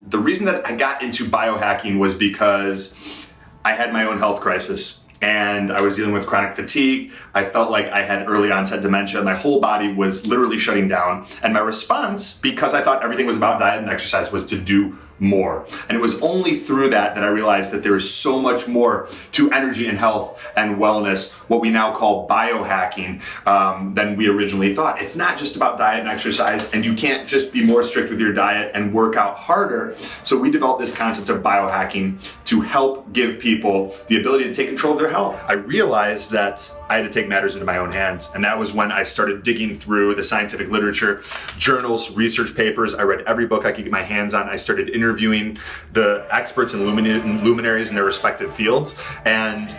the reason that I got into biohacking was because I had my own health crisis. And I was dealing with chronic fatigue. I felt like I had early onset dementia. My whole body was literally shutting down. And my response, because I thought everything was about diet and exercise, was to do more. And it was only through that I realized that there is so much more to energy and health and wellness, what we now call biohacking, than we originally thought. It's not just about diet and exercise, and you can't just be more strict with your diet and work out harder. So we developed this concept of biohacking to help give people the ability to take control of their health. I realized that I had to take matters into my own hands. And that was when I started digging through the scientific literature, journals, research papers. I read every book I could get my hands on. I started interviewing the experts and luminaries in their respective fields and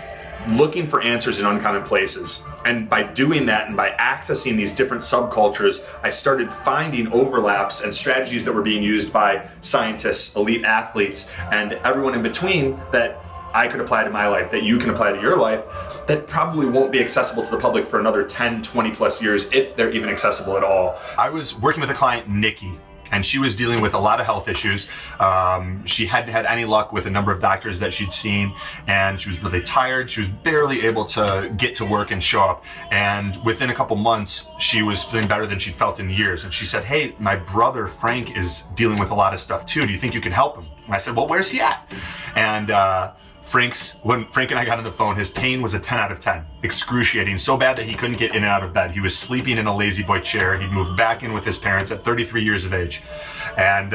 looking for answers in uncommon places. And by doing that and by accessing these different subcultures, I started finding overlaps and strategies that were being used by scientists, elite athletes, and everyone in between that I could apply to my life, that you can apply to your life, that probably won't be accessible to the public for another 10, 20 plus years, if they're even accessible at all. I was working with a client, Nikki, and she was dealing with a lot of health issues. She hadn't had any luck with a number of doctors that she'd seen, and she was really tired. She was barely able to get to work and show up. And within a couple months, she was feeling better than she'd felt in years. And she said, "Hey, my brother Frank is dealing with a lot of stuff too. Do you think you can help him?" And I said, "Well, where's he at?" And when Frank and I got on the phone, his pain was a 10 out of 10, excruciating, so bad that he couldn't get in and out of bed. He was sleeping in a lazy boy chair. He'd moved back in with his parents at 33 years of age. And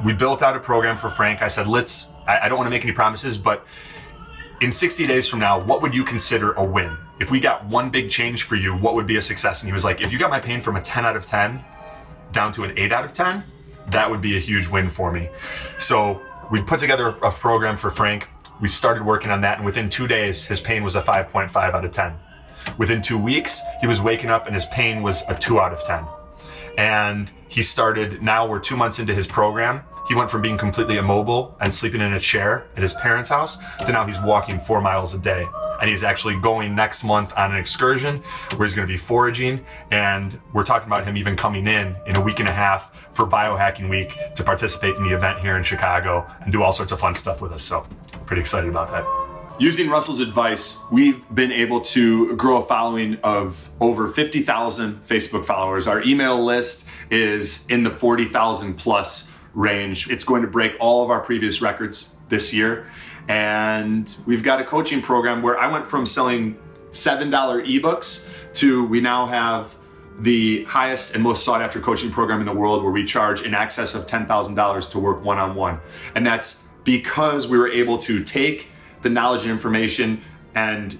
we built out a program for Frank. I said, I don't want to make any promises, but in 60 days from now, what would you consider a win? If we got one big change for you, what would be a success? And he was like, if you got my pain from a 10 out of 10 down to an 8 out of 10, that would be a huge win for me. So we put together a program for Frank. We started working on that, and within 2 days, his pain was a 5.5 out of 10. Within 2 weeks, he was waking up and his pain was a 2 out of 10. And he started, now we're 2 months into his program. He went from being completely immobile and sleeping in a chair at his parents' house to now he's walking 4 miles a day. And he's actually going next month on an excursion where he's going to be foraging. And we're talking about him even coming in a week and a half for Biohacking Week to participate in the event here in Chicago and do all sorts of fun stuff with us. So pretty excited about that. Using Russell's advice, we've been able to grow a following of over 50,000 Facebook followers. Our email list is in the 40,000 plus range. It's going to break all of our previous records this year. And we've got a coaching program where I went from selling $7 ebooks to we now have the highest and most sought after coaching program in the world where we charge in excess of $10,000 to work one-on-one. And that's because we were able to take the knowledge and information and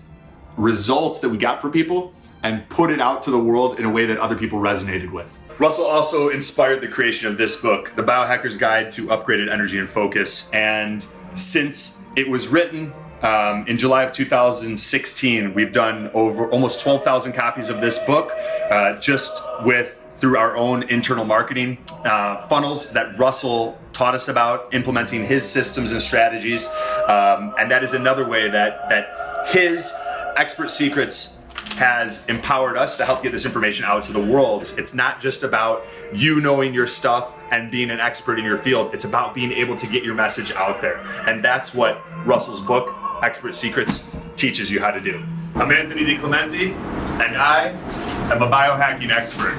results that we got for people and put it out to the world in a way that other people resonated with. Russell also inspired the creation of this book, The Biohacker's Guide to Upgraded Energy and Focus. And since it was written in July of 2016, we've done over almost 12,000 copies of this book just through our own internal marketing funnels that Russell taught us about, implementing his systems and strategies. And that is another way that his expert secrets has empowered us to help get this information out to the world. It's not just about you knowing your stuff and being an expert in your field. It's about being able to get your message out there. And that's what Russell's book, Expert Secrets, teaches you how to do. I'm Anthony DiClemente, and I am a biohacking expert.